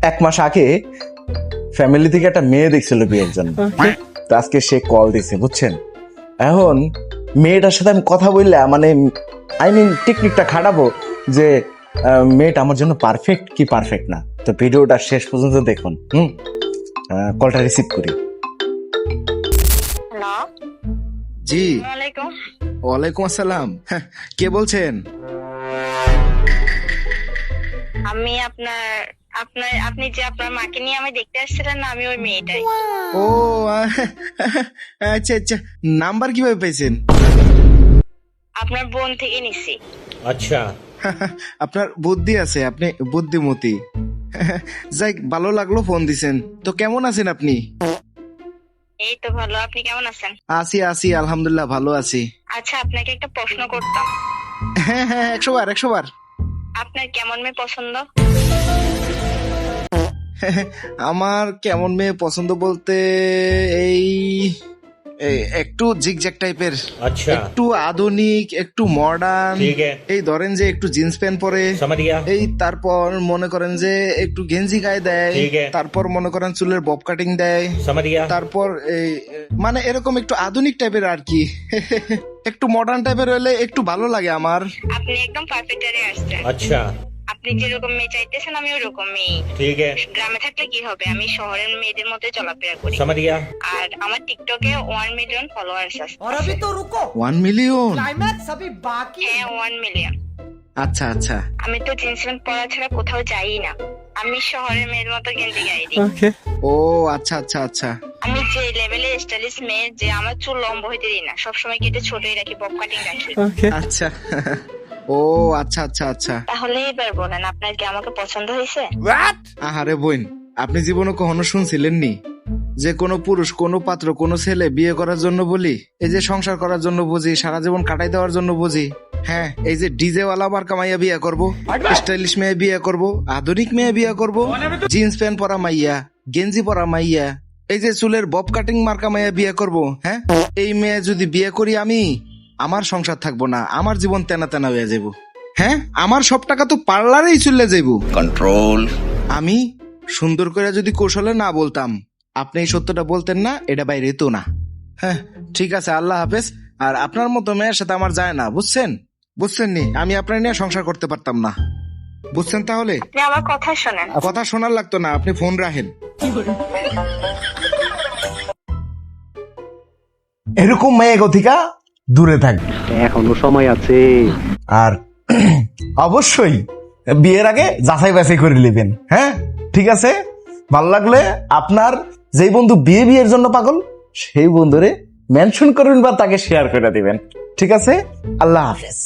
1 মাস আগে ফ্যামিলি থেকে একটা মেয়ে দেখছিল বিয়ের জন্য। তো আজকে সে কল দিছে, বুঝছেন? এখন মেয়েটার সাথে আমি কথা বললে মানে টেকনিকটা খাটাবো যে মেয়েটা আমার জন্য পারফেক্ট কি পারফেক্ট না। তো ভিডিওটা শেষ পর্যন্ত দেখুন। কলটা রিসিভ করি। হ্যালো, জি, ওয়ালাইকুম। ওয়ালাইকুম আসসালাম। কে বলছেন? আমি আপনি যে আপনার মাকে নিয়ে আমি দেখতে আসছিলেন না, আমি ওই মেয়েটাই। ও আচ্ছা আচ্ছা, নাম্বার কিভাবে পেয়েছেন? আপনার বোন থেকে নিছি। अच्छा আপনার বুদ্ধি আছে, আপনি বুদ্ধিমতী। যাই, ভালো লাগলো ফোন দিছেন। তো কেমন আছেন আপনি? এই তো ভালো, আপনি কেমন আছেন? আছি আছি, আলহামদুলিল্লাহ ভালো আছি। আচ্ছা, আপনাকে একটা প্রশ্ন করতাম। হ্যাঁ হ্যাঁ, 100 বার। আপনার কেমন মেয়ে পছন্দ? আমার কেমন মেয়ে পছন্দ বলতে এই একটু জিগজ্যাগ টাইপের, अच्छा একটু আধুনিক, একটু মডার্ন। ठीक है এই ধরেন যে একটু জিন্স প্যান্ট পরে, समझ गया এই তারপর মনে করেন যে একটু গেঞ্জি গায়ে দেয়, ঠিক আছে। তারপর মনে করেন চুলের বব কাটিং দেয়, समझ गया তারপর এই মানে এরকম একটু আধুনিক টাইপের আর কি। একটু মডার্ন টাইপের হলে একটু ভালো লাগে আমার। আপনি একদম পারফেক্ট এরিয়া আসছেন। अच्छा আপনি যেরকম মেয়ে চাইতেছেন আমি ওরকম মেয়ে। ठीक है গ্রামে থাকলে কি হবে, আমি শহরের মেয়েদের মতোই চলাফেরা করি। समझ गया আর আমার টিকটকে 1 মিলিয়ন ফলোয়ার্স আছে। और अभी तो रुको 1 মিলিয়ন? क्लाइमैक्स अभी बाकी है। হ্যাঁ, 1 মিলিয়ন। আচ্ছা আচ্ছা। আমি তো জিন্স প্যান্ট পরা ছাড়া কোথাও যাই না। আমি শহরের মেয়ের মতো গেঞ্জি গায়ে দিই। ও আচ্ছা আচ্ছা আচ্ছা। আমি যে লেভেলে স্টাইলিশ মেয়ে যে আমার চুল লম্বা হইতে দিই না, সবসময় কেটে ছোটই রাখি, বব কাটিং রাখি। আচ্ছা। ও আচ্ছা আচ্ছা আচ্ছা। তাহলে এবার বলেন, আপনার কি আমাকে পছন্দ হয়েছে? আহারে বোন, আপনি জীবনে কখনো শুনছিলেন নি যে কোনো পুরুষ, কোনো পাত্র, কোনো ছেলে বিয়ে করার জন্য বলি, এই যে সংসার করার জন্য বুঝি, সারা জীবন কাটাই দেওয়ার জন্য বুঝি। হ্যাঁ, এই যে ডিজে ওয়ালা মার্কা মাইয়া বিয়ে করব, স্টাইলিশ মেয়ে বিয়ে করব, আধুনিক মেয়ে বিয়ে করব, জিন্স প্যান্ট পরা মাইয়া, গেঞ্জি পরা মাইয়া, এই যে চুলের বব কাটিং মার্কা মাইয়া বিয়ে করব। হ্যাঁ, এই মেয়ে যদি বিয়ে করি আমি, আমার সংসার থাকবো না, আমার জীবন তেনা তেনা হয়ে যাব। হ্যাঁ, আমার সব টাকা তো পার্লারেই চলে যাইব। कंट्रोल আমি সুন্দর করে যদি কৌশলে না বলতাম, আপনি এই সত্যটা বলতেন না, এটা বাইরে তো না। হ্যাঁ ঠিক আছে, আল্লাহ হাফেজ। আর আপনার মতো মেয়ের সাথে আমার যায় না, বুঝছেন? বুঝছেন নি, আমি আপনার নিয়ে সংসার করতে পারতাম না, বুঝছেন? তাহলে আপনি আমার কথা শোনেন। কথা শোনার লাগতো না, আপনি ফোন রাখেন। এরকম মেয়ে গতিকা দূরে থাকবে। এখনো সময় আছে। আর অবশ্যই বিয়ের আগে যাচাই বাছাই করে নেবেন। হ্যাঁ ঠিক আছে, ভালো লাগলে আপনার যেই বন্ধু বিয়ের জন্য পাগল সেই বন্ধুরে মেনশন করবেন বা তাকে শেয়ার করে দিবেন। ঠিক আছে, আল্লাহ হাফেজ।